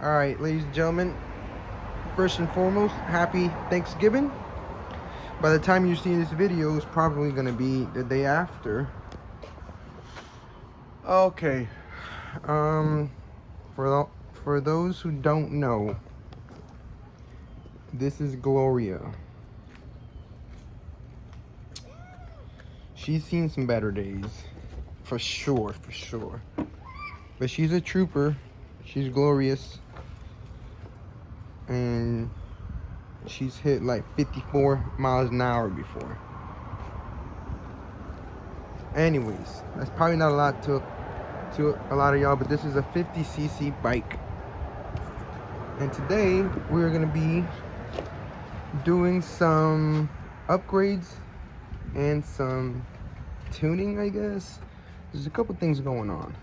All right, ladies and gentlemen, first and foremost, happy Thanksgiving. By the time you see this video, it's probably going to be the day after. Okay, for those who don't know, this is Gloria. She's seen some better days, for sure. But she's a trooper. She's glorious. And she's hit like 54 miles an hour before. Anyways, that's probably not a lot to a lot of y'all, but this is a 50cc bike. And today we're gonna be doing some upgrades and some tuning, I guess. There's a couple things going on.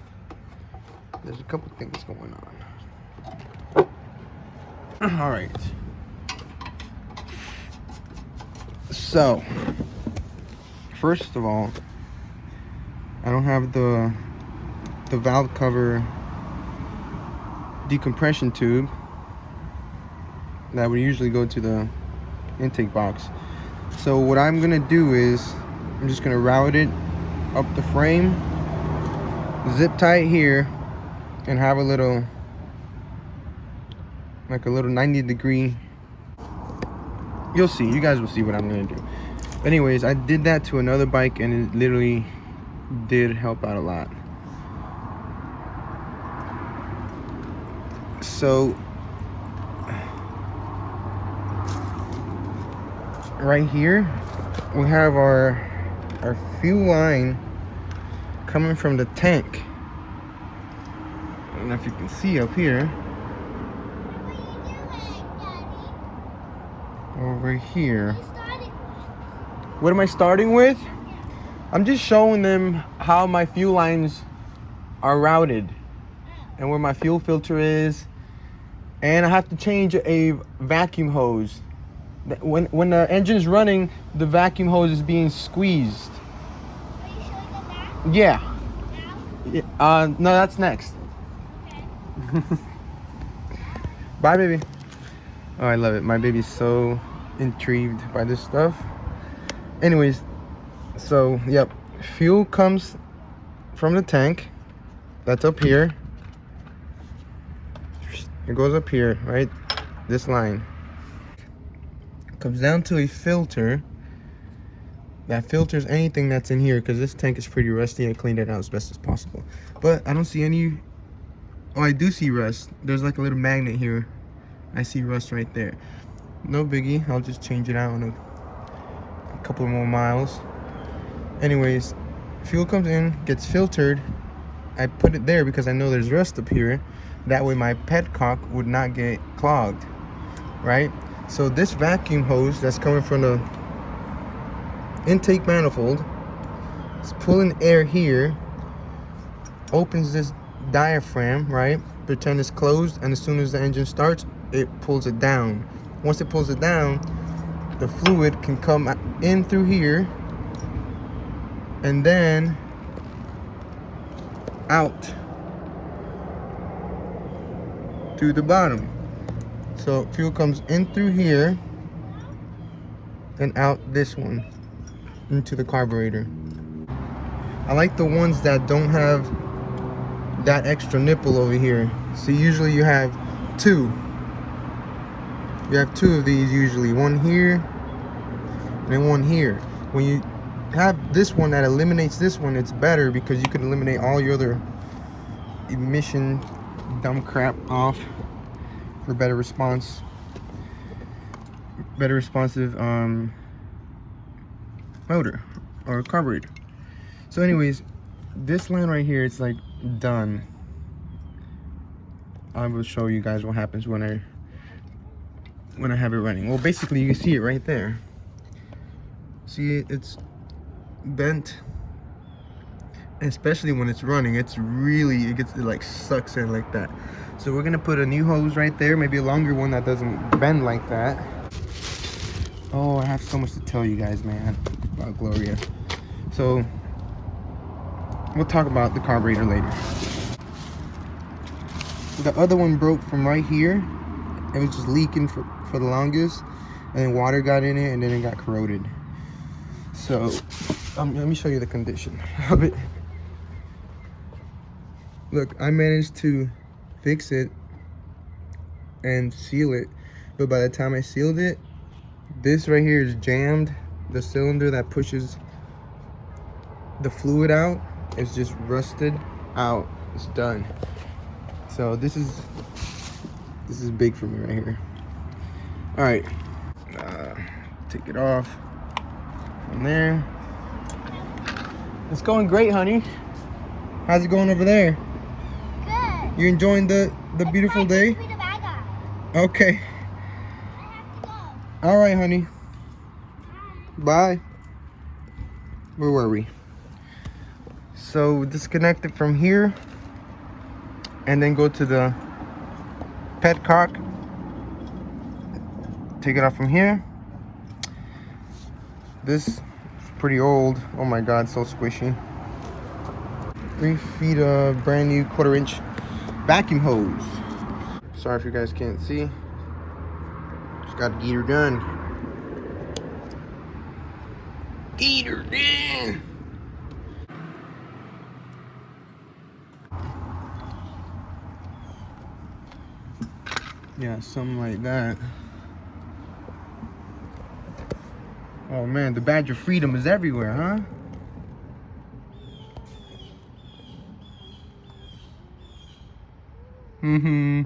All right. So, first of all, I don't have the valve cover decompression tube that would usually go to the intake box. So what I'm gonna do is I'm just gonna route it up the frame, zip tie it here, and have a little 90-degree. You'll see. You guys will see what I'm gonna do. Anyways, I did that to another bike and it literally did help out a lot. So right here we have our fuel line coming from the tank. I don't know if you can see up here. Over here. What am I starting with? I'm just showing them how my fuel lines are routed and where my fuel filter is. And I have to change a vacuum hose. When the engine's running, the vacuum hose is being squeezed. Are you showing them that? Yeah. Now? No, that's next. Okay. Bye, baby. Oh, I love it. My baby's so intrigued by this stuff. Anyways, so yep, fuel comes from the tank. That's up here. It goes up here, right? This line comes down to a filter that filters anything that's in here, because this tank is pretty rusty. I cleaned it out as best as possible, but I don't see any. Oh, I do see rust. There's like a little magnet here. I see rust right there. No biggie. I'll just change it out in a couple more miles. Anyways, fuel comes in, gets filtered. I put it there because I know there's rust up here. That way my petcock would not get clogged, right? So this vacuum hose that's coming from the intake manifold is pulling air here, opens this diaphragm, right? Pretend it's closed, and as soon as the engine starts, it pulls it down. Once it pulls it down, the fluid can come in through here and then out to the bottom. So fuel comes in through here and out this one into the carburetor. I like the ones that don't have that extra nipple over here. So usually you have two. You have two of these usually. One here and then one here. When you have this one that eliminates this one, it's better because you can eliminate all your other emission dumb crap off for better response, better responsive motor or carburetor. So anyways, this line right here, it's like done. I will show you guys what happens when I have it running. Well, basically you can see it right there. See, it's bent, especially when it's running. It like sucks in like that. So we're gonna put a new hose right there, maybe a longer one that doesn't bend like that. Oh, I have so much to tell you guys, man, about Gloria. So we'll talk about the carburetor later. The other one broke from right here. It was just leaking for the longest, and then water got in it, and then it got corroded. So let me show you the condition of it. Look, I managed to fix it and seal it, but by the time I sealed it, this right here is jammed. The cylinder that pushes the fluid out is just rusted out. It's done. So this is big for me right here. All right, take it off from there. It's going great, honey. How's it going over there? Good. You enjoying the beautiful day? Give me the bag on. Okay. I have to go. All right, honey. Bye. Where were we? So disconnect it from here and then go to the petcock. Take it off from here. This is pretty old. Oh my God, so squishy. 3 feet of brand new 1/4 inch vacuum hose. Sorry if you guys can't see. Just got to get her done. Get her done. Yeah, something like that. Oh man, the badge of freedom is everywhere, huh? Mm-hmm.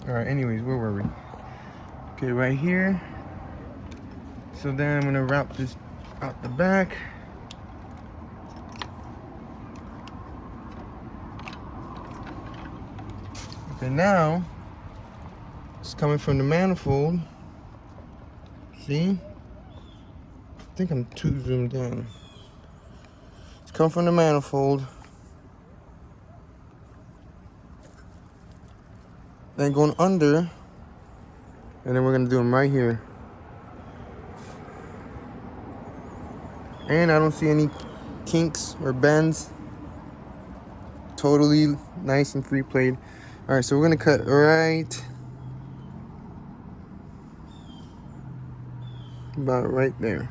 All right, anyways, where were we? Okay, right here. So then I'm gonna route this out the back. Okay, now it's coming from the manifold. See? I think I'm too zoomed in. It's coming from the manifold. Then going under, and then we're gonna do them right here. And I don't see any kinks or bends. Totally nice and free played. All right, so we're gonna cut right about right there.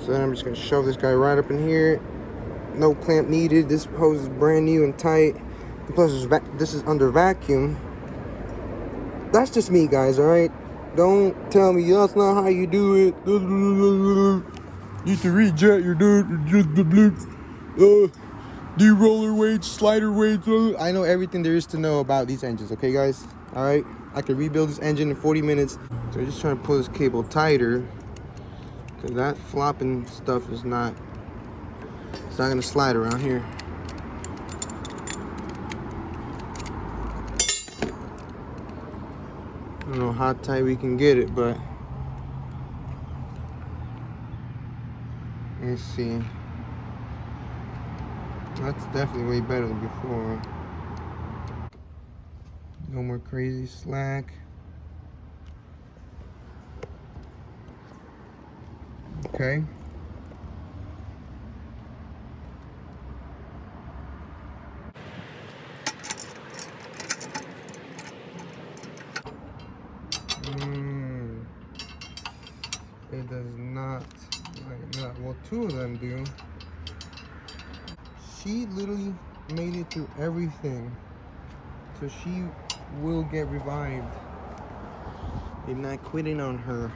So then I'm just gonna shove this guy right up in here. No clamp needed. This hose is brand new and tight. And plus, this is under vacuum. That's just me, guys. All right. Don't tell me that's not how you do it. Used to reject your dude. Just the blue. D-roller weights, slider weights. I know everything there is to know about these engines. Okay, guys. All right. I can rebuild this engine in 40 minutes. So I'm just trying to pull this cable tighter, because that flopping stuff is not. It's not gonna slide around here. I don't know how tight we can get it, but let's see. That's definitely way better than before. No more crazy slack. Okay. It does not like that. Well, 2 of them do. She literally made it through everything, so she will get revived. They're not quitting on her.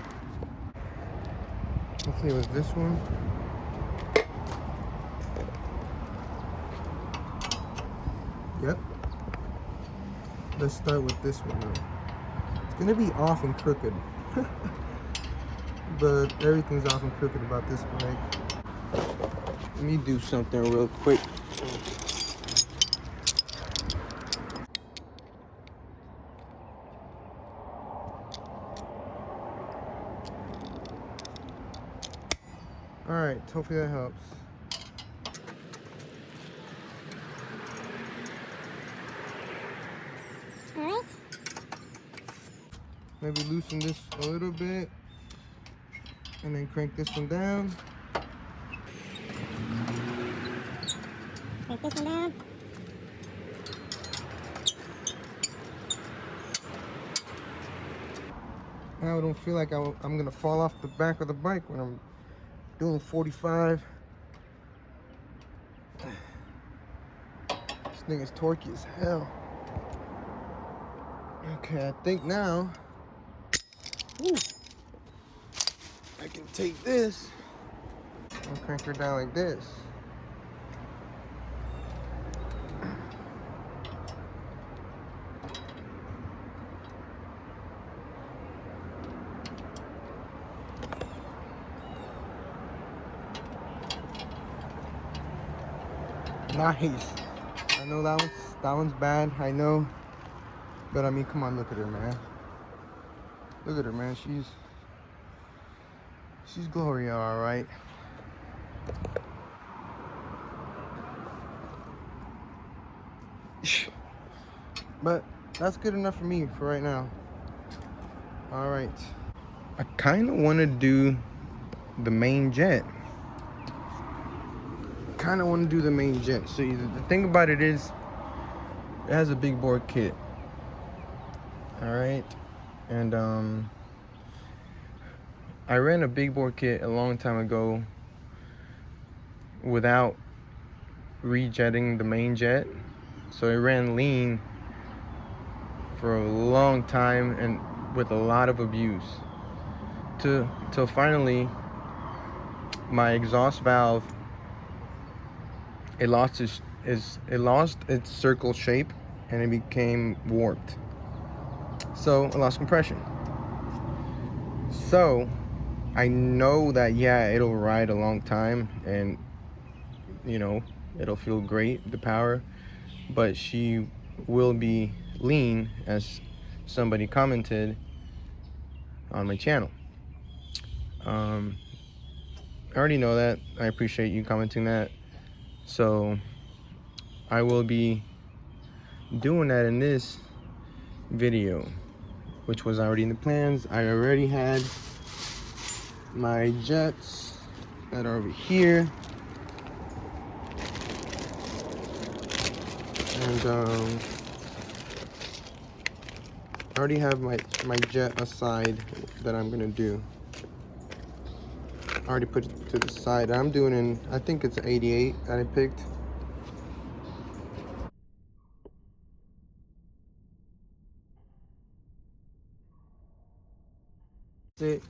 Hopefully it was this one. Yep. Let's start with this one now. It's gonna be off and crooked. But everything's off and crooked about this bike. Let me do something real quick. Alright, hopefully that helps. Alright. Maybe loosen this a little bit, and then crank this one down. Put this one down. Now I don't feel like I'm gonna fall off the back of the bike when I'm doing 45. This thing is torquey as hell. Okay, I think now I can take this and crank her down like this. Nice. I know that one's bad. I know, but I mean, come on, look at her, man. Look at her, man. She's Gloria, all right. But that's good enough for me for right now. All right. I kind of want to do the main jet. So the thing about it is, it has a big bore kit. All right, and I ran a big bore kit a long time ago without rejetting the main jet, so it ran lean for a long time and with a lot of abuse till finally my exhaust valve, it lost its circle shape and it became warped, so I lost compression. So I know that, yeah, it'll ride a long time and, you know, it'll feel great, the power, but she will be lean, as somebody commented on my channel. I already know that. I appreciate you commenting that. So I will be doing that in this video, which was already in the plans. I already had my jets that are over here, and I already have my jet aside that I'm gonna do. I already put it to the side. I'm doing in, I think it's 88 that I picked. That's it.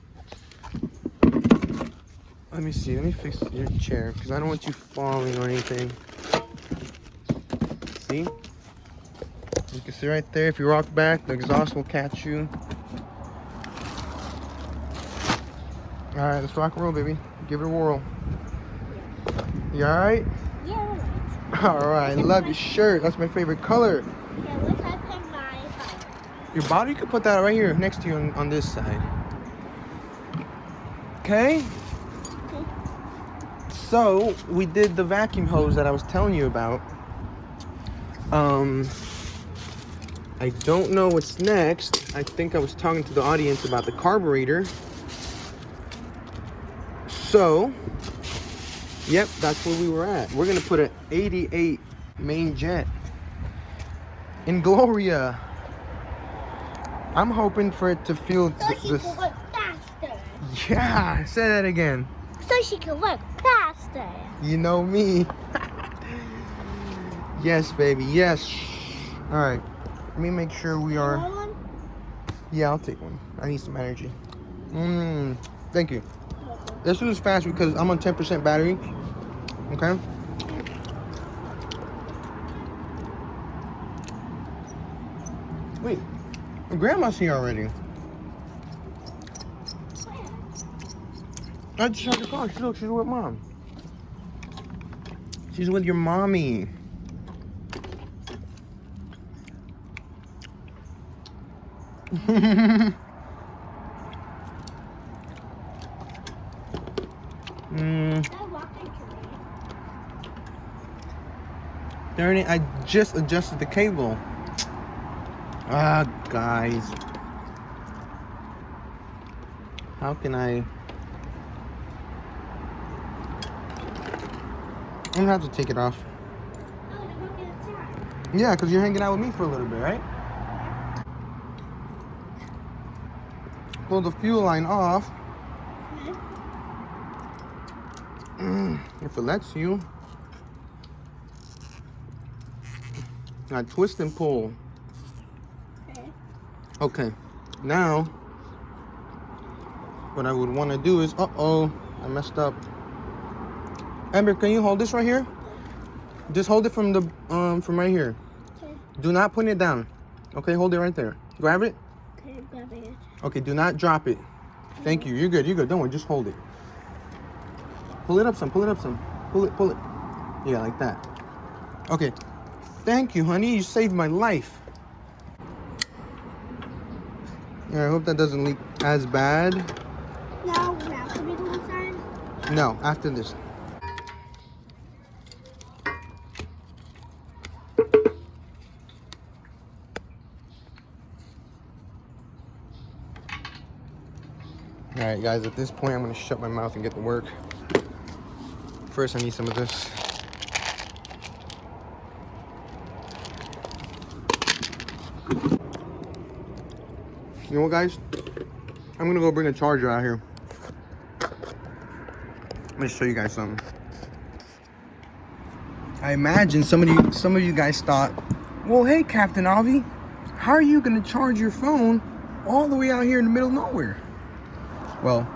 Let me see, let me fix your chair because I don't want you falling or anything. See? You can see right there, if you rock back, the exhaust will catch you. Alright, let's rock and roll, baby. Give it a whirl. You alright? Yeah, Alright, love your shirt. That's my favorite color. yeah, let's put my bike. Your bottle, you can put that right here next to you on this side. Okay? So, we did the vacuum hose that I was telling you about. I don't know what's next. I think I was talking to the audience about the carburetor. So, yep, that's where we were at. We're gonna put an 88 main jet in Gloria. I'm hoping for it to feel So she can work faster. Yeah, say that again. So she can work faster. You know me. Yes, baby, yes. All right, let me make sure we are. You want one? Yeah, I'll take one. I need some energy. Thank you. This was fast because I'm on 10% battery. Okay. Wait, Grandma's here already. I just had to call. Look, she's with Mom. She's with your mommy. Darn it, I just adjusted the cable. Ah, guys. How can I? I'm gonna have to take it off. Yeah, because you're hanging out with me for a little bit, right? Pull the fuel line off. If it lets you. Now twist and pull. Okay. Now, what I would want to do is, I messed up. Amber, can you hold this right here? Just hold it from the from right here. Okay. Do not put it down. Okay, hold it right there. Grab it. Okay, I'm grabbing it. Okay, do not drop it. Thank you. You're good. You're good. Don't worry. Just hold it. Pull it up some. Pull it up some. Pull it. Pull it. Yeah, like that. Okay. Thank you, honey. You saved my life. Yeah, I hope that doesn't leak as bad. Now can we go inside? No, after this. All right, guys. At this point, I'm gonna shut my mouth and get to work. First, I need some of this. You know what, guys? I'm gonna go bring a charger out here. Let me show you guys something. I imagine some of you guys thought, well, hey, Captain Avi, how are you gonna charge your phone all the way out here in the middle of nowhere? Well,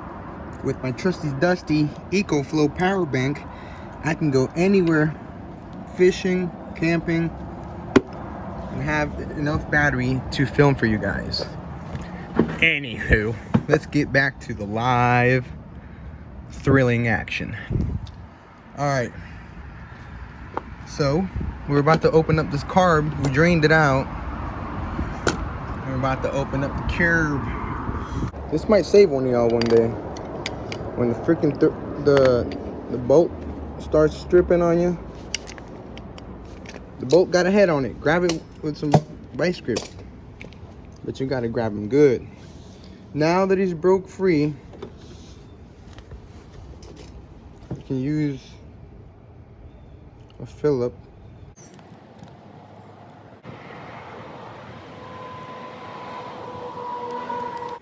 with my trusty dusty EcoFlow power bank, I can go anywhere, fishing, camping, and have enough battery to film for you guys. Anywho, let's get back to the live, thrilling action. All right. So, we're about to open up this carb. We drained it out. We're about to open up the carb. This might save one of y'all one day. When the freaking the bolt starts stripping on you. The bolt got a head on it. Grab it with some vice grip. But you gotta grab him good. Now that he's broke free, you can use a Phillip.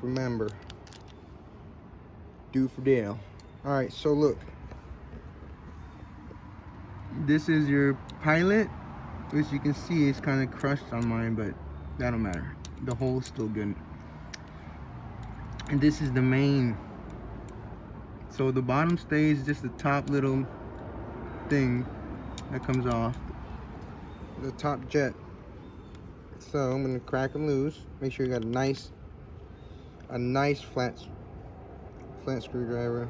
Remember, do for Dale. All right, so look, this is your pilot, which you can see is kind of crushed on mine, but that don't matter. The hole's still good. And this is the main. So the bottom stays just the top little thing that comes off, the top jet. So I'm gonna crack them loose. Make sure you got a nice flat screwdriver.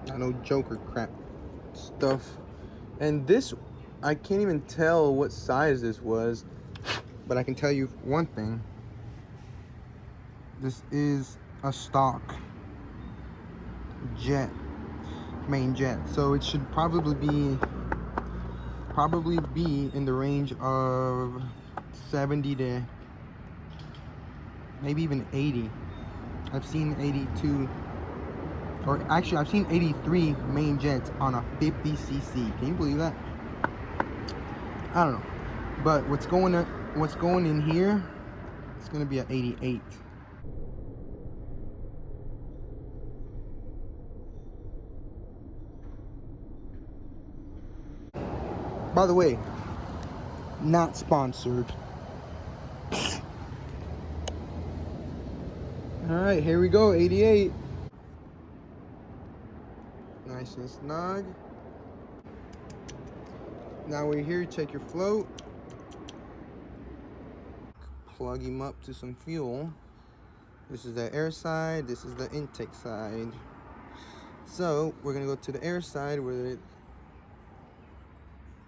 Not no joker crap stuff. And this, I can't even tell what size this was, but I can tell you one thing. This is a stock jet, main jet. So it should probably be in the range of 70 to maybe even 80. I've seen 82, or actually I've seen 83 main jets on a 50cc. Can you believe that? I don't know, but what's going in here, it's gonna be an 88. By the way, not sponsored. All right, here we go, 88. Nice and snug. Now we're here, check your float. Plug him up to some fuel. This is the air side, this is the intake side. So we're gonna go to the air side where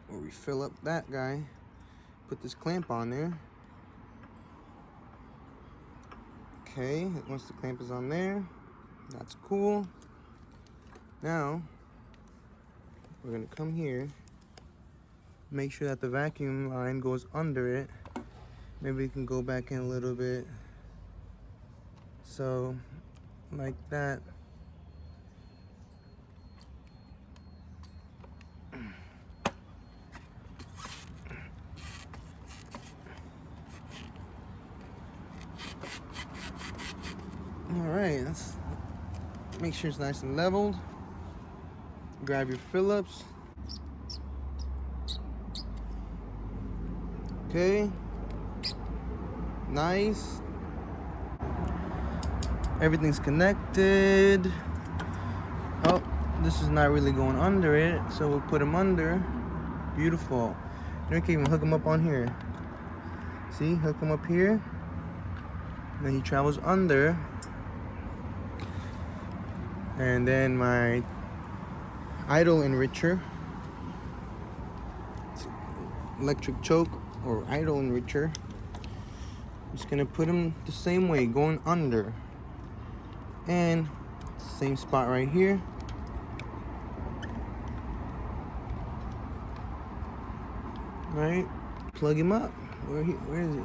we fill up that guy. Put this clamp on there. Okay, once the clamp is on there, that's cool. Now, we're gonna come here, make sure that the vacuum line goes under it. Maybe we can go back in a little bit. So, like that. Alright, let's make sure it's nice and leveled. Grab your Phillips. Okay. Nice. Everything's connected. Oh, this is not really going under it, so we'll put them under. Beautiful. You can even hook them up on here. See, hook them up here. Then he travels under. And then my idle enricher, electric choke or idle enricher. I'm just gonna put them the same way, going under. And same spot right here. Right? Plug him up. Where is he?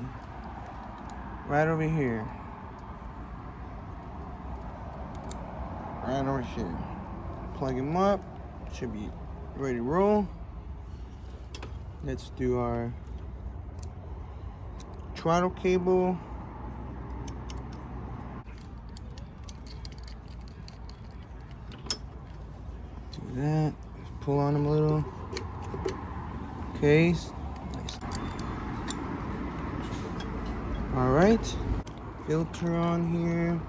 Right over here. Right over here. Plug him up. Should be ready to roll. Let's do our throttle cable. Do that. Pull on him a little. Okay. Nice. All right. Filter on here.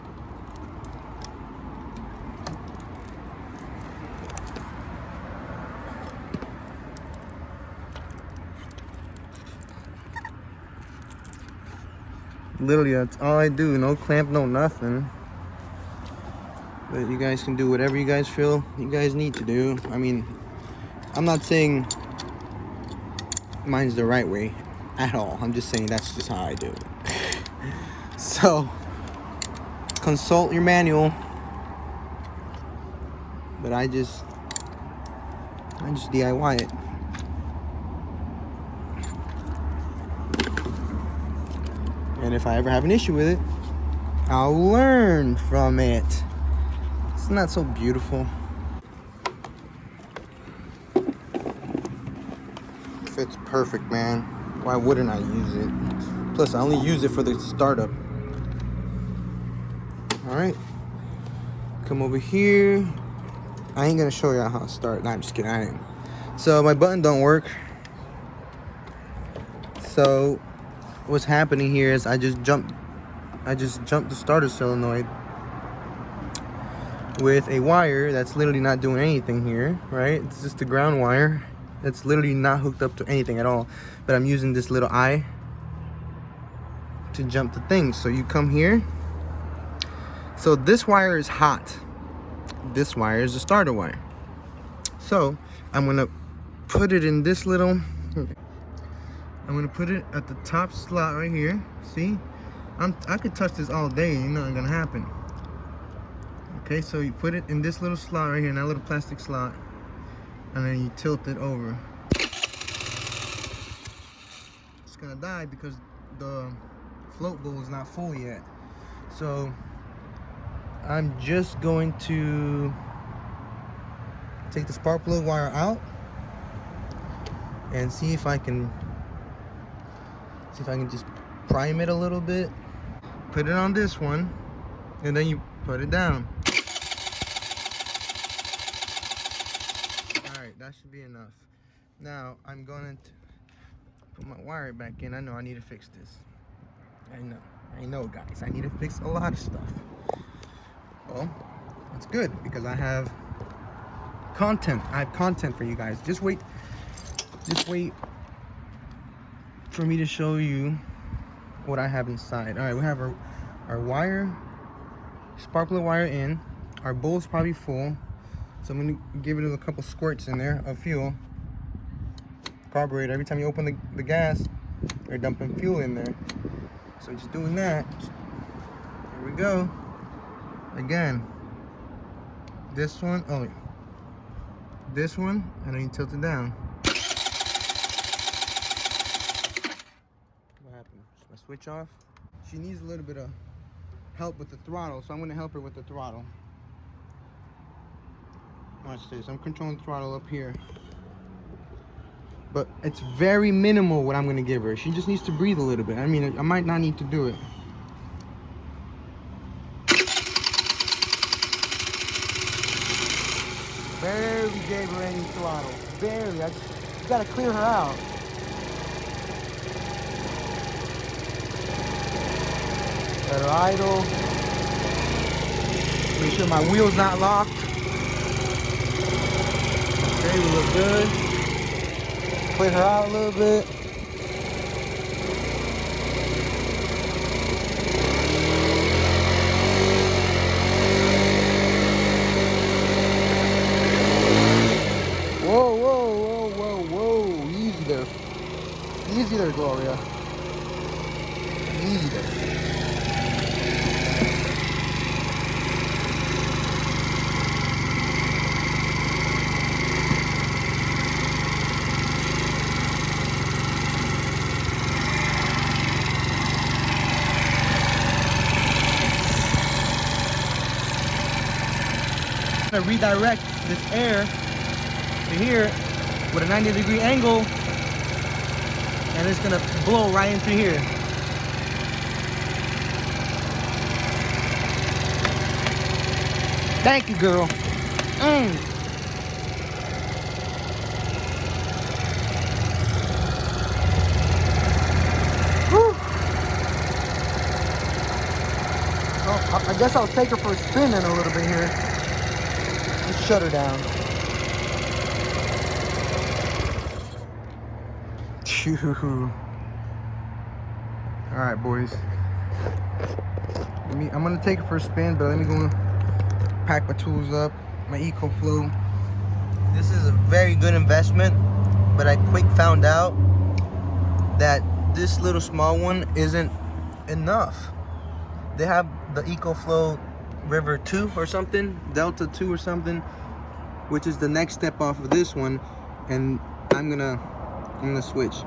Literally, that's all I do. No clamp, no nothing. But you guys can do whatever you guys feel you guys need to do. I mean, I'm not saying mine's the right way at all. I'm just saying that's just how I do it. So, consult your manual. But I just DIY it. And if I ever have an issue with it, I'll learn from it. It's not so beautiful. Fits perfect, man. Why wouldn't I use it? Plus, I only use it for the startup. All right. Come over here. I ain't gonna show y'all how to start. Nah, I'm just kidding. I am. So my button don't work. So what's happening here is I just jumped the starter solenoid with a wire that's literally not doing anything here, right? It's just a ground wire that's literally not hooked up to anything at all. But I'm using this little eye to jump the thing. So you come here. So this wire is hot. This wire is the starter wire. So I'm gonna put it in this little. I'm gonna put it at the top slot right here. See, I could touch this all day and nothing gonna happen. Okay, so you put it in this little slot right here, in that little plastic slot, and then you tilt it over. It's gonna die because the float bowl is not full yet. So I'm just going to take the spark plug wire out and see if I can just prime it a little bit. Put it on this one, and then you put it down. All right, that should be enough. Now I'm going to put my wire back in. I know I need to fix this. I know, guys. I need to fix a lot of stuff. Well, that's good because I have content. I have content for you guys. Just wait for me to show you what I have inside. All right, we have our wire, spark plug wire in. Our bowl's probably full, so I'm gonna give it a couple squirts in there of fuel. Carburetor. Every time you open the gas, they're dumping fuel in there. So just doing that. Here we go. Again, this one, this one, and then you tilt it down. What happened? Is my switch off? She needs a little bit of help with the throttle, so I'm gonna help her with the throttle. Watch this, I'm controlling the throttle up here. But it's very minimal what I'm gonna give her. She just needs to breathe a little bit. I mean, I might not need to do it. barely gave her any throttle. Barely. You gotta clear her out. Let her idle. Make sure my wheel's not locked. Okay, we look good. Clear her out a little bit. Whoa, whoa, whoa, whoa, whoa. Easy there. Easy there, Gloria. Easy there. I'm gonna redirect this air to here with a 90-degree angle, and it's gonna blow right into here. Thank you, girl. Whew. Oh, I guess I'll take her for a spin in a little bit here. Let's shut her down. Phew. All right, boys. I'm gonna take her for a spin, but let me go pack my tools up, my EcoFlow. This is a very good investment, but I quick found out that this little small one isn't enough. They have the EcoFlow River 2 or something, Delta 2 or something, which is the next step off of this one, and I'm gonna switch.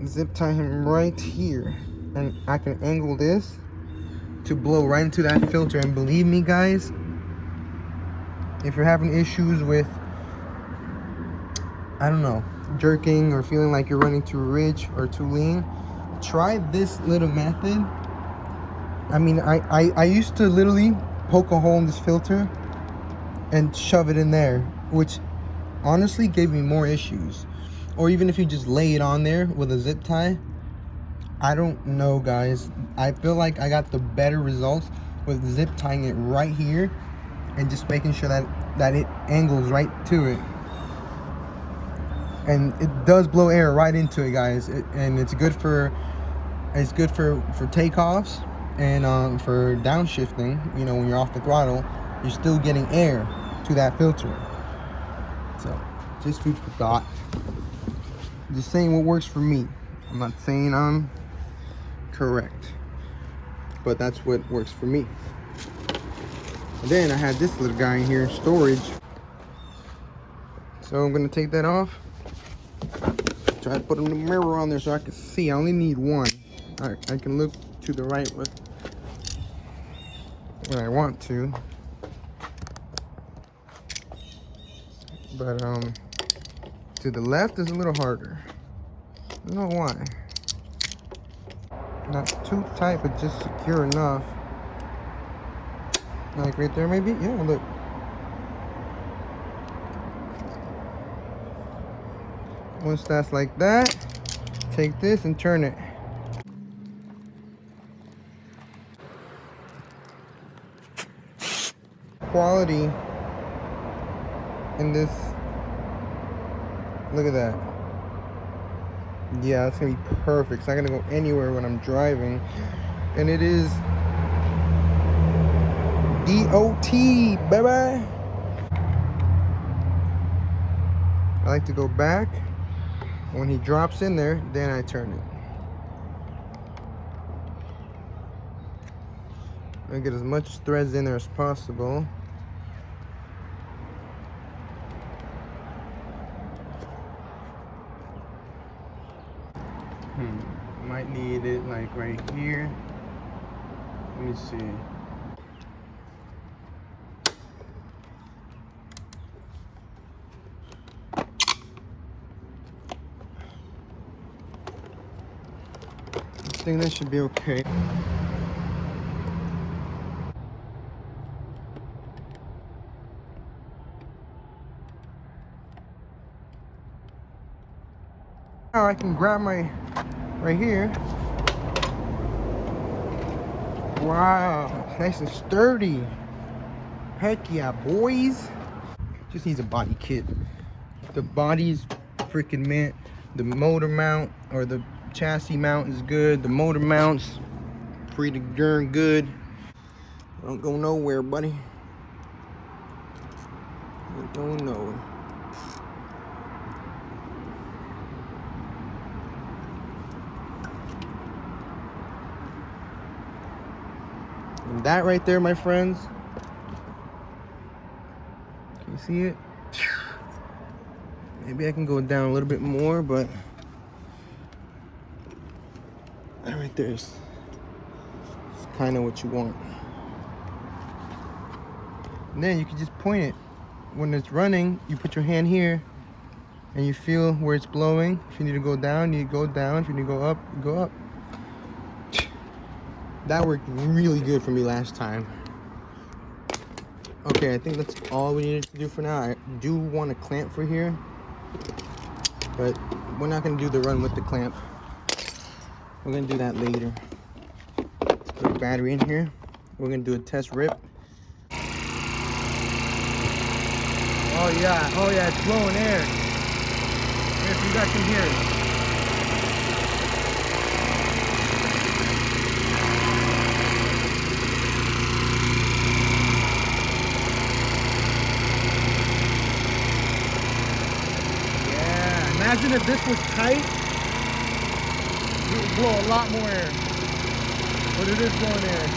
Zip tie him right here, and I can angle this to blow right into that filter. And believe me, guys, if you're having issues with, I don't know, jerking or feeling like you're running too rich or too lean, try this little method. I mean, I used to literally poke a hole in this filter and shove it in there, which honestly gave me more issues. Or even if you just lay it on there with a zip tie, I don't know, guys. I feel like I got the better results with zip tying it right here and just making sure that it angles right to it. And it does blow air right into it, guys. And it's good for takeoffs and for downshifting. You know, when you're off the throttle, you're still getting air to that filter. So just food for thought. Just saying what works for me. I'm not saying I'm correct, but that's what works for me. And then I had this little guy in here, storage. So I'm gonna take that off. Try to put a mirror on there so I can see. I only need one. I can look to the right when I want to, but to the left is a little harder. I don't know why. Not too tight, but just secure enough. Like right there, maybe? Yeah, look. Once that's like that, take this and turn it. Quality in this. Look at that. Yeah, that's gonna be perfect. It's not gonna go anywhere when I'm driving. And it is DOT, baby. I like to go back. When he drops in there, then I turn it. I get as much threads in there as possible. Might need it like right here. Let me see. I think that should be okay. Now I can grab my right here. Wow, nice and sturdy. Heck yeah, boys. Just needs a body kit. The body's freaking mint. The motor mount or the chassis mount is good. The motor mount's pretty darn good. Don't go nowhere, buddy. Don't go nowhere. And that right there, my friends. Can you see it? Maybe I can go down a little bit more, but that right there is kind of what you want. And then you can just point it. When it's running, you put your hand here and you feel where it's blowing. If you need to go down, you go down. If you need to go up, you go up. That worked really good for me last time. Okay, I think that's all we needed to do for now. I do want a clamp for here, but we're not gonna do the run with the clamp. We're gonna do that later. Let's put a battery in here. We're gonna do a test rip. Oh yeah, it's blowing air. If you guys can hear it. Yeah, imagine if this was tight, it would blow a lot more air. But it is blowing air.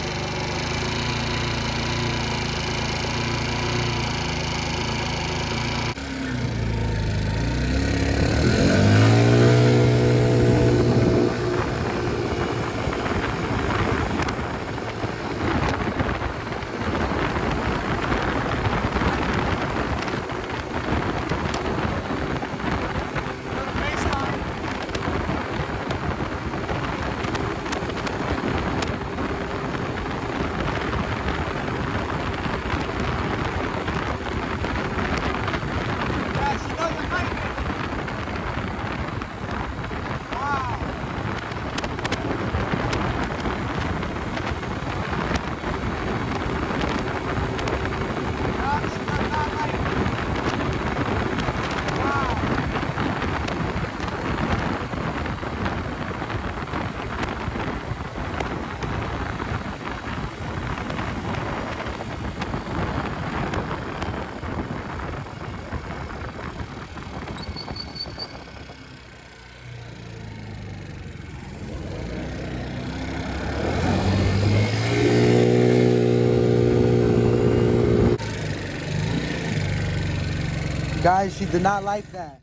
Guys, she did not like that.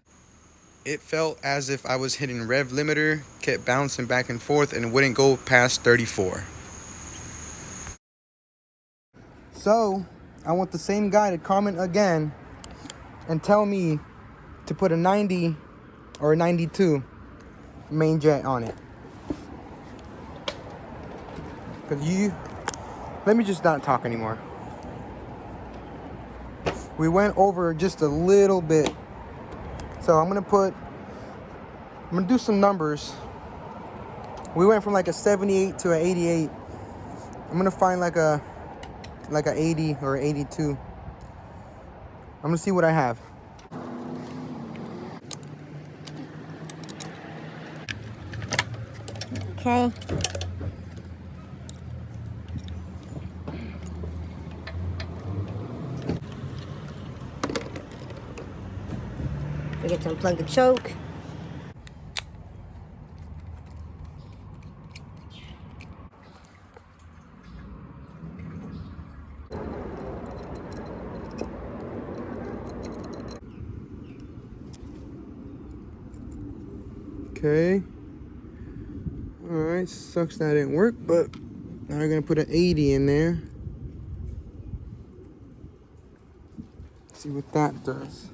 It felt as if I was hitting rev limiter, kept bouncing back and forth, and wouldn't go past 34. So, I want the same guy to comment again and tell me to put a 90 or a 92 main jet on it. Let me just not talk anymore. We went over just a little bit. So I'm gonna do some numbers. We went from like a 78 to an 88. I'm gonna find like a 80 or 82. I'm gonna see what I have. Okay. We get to unplug the choke. Okay. Alright, sucks that didn't work, but now we're gonna put an 80 in there. See what that does.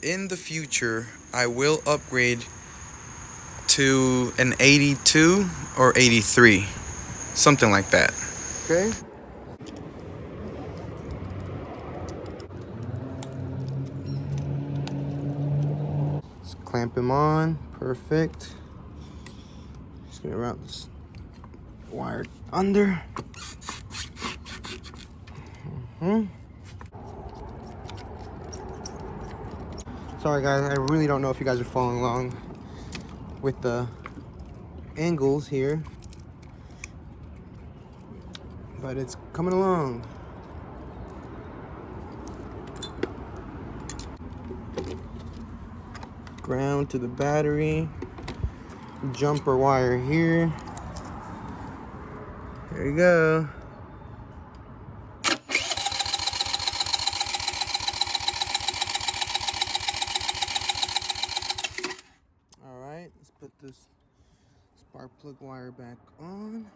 In the future, I will upgrade to an 82 or 83. Something like that. Okay. Let's Clamp him on. Perfect. Just gonna route this wire under. Sorry guys, I really don't know if you guys are following along with the angles here, but it's coming along. Ground to the battery, jumper wire here. There you go. All right, let's put this spark plug wire back on.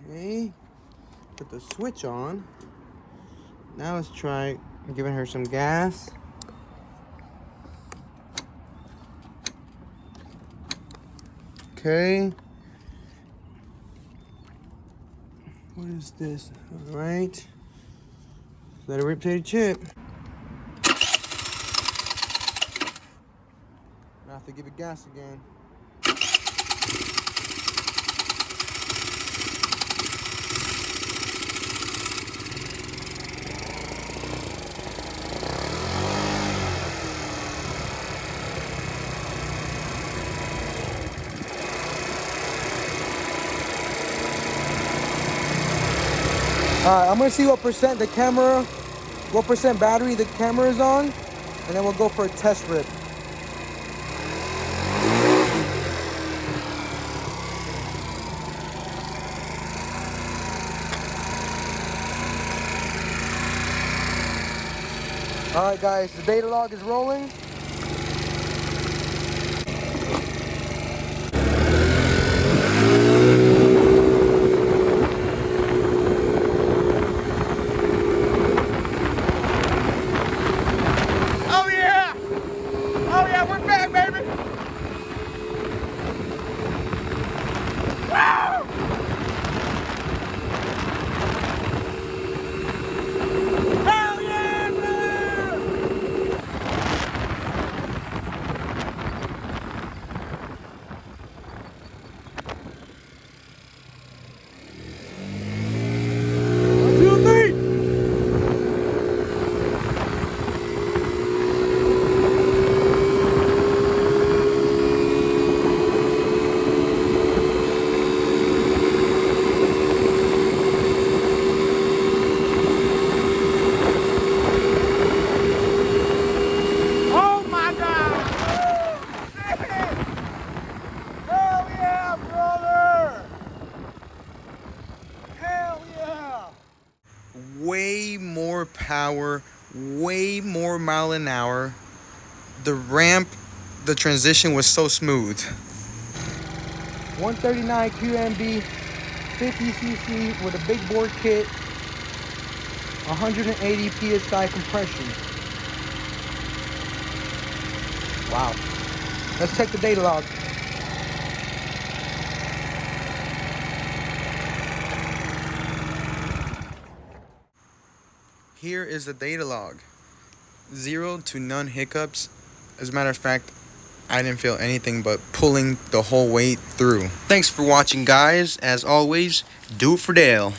Okay, put the switch on. Now let's try giving her some gas. Okay. What is this? All right. Let it rip to the chip. I have to give it gas again. Alright, I'm gonna see what percent battery the camera is on, and then we'll go for a test rip. Alright guys, the data log is rolling. Oh yeah! Oh yeah, we're back, baby! Woo! Hell yeah, brother! Way more power, way more mile an hour. The ramp, the transition was so smooth. 139 QMB, 50cc with a big bore kit, 180 PSI compression. Wow. Let's check the data log. Here is the data log. 0 to none hiccups. As a matter of fact, I didn't feel anything but pulling the whole way through. Thanks for watching, guys. As always, do it for Dale.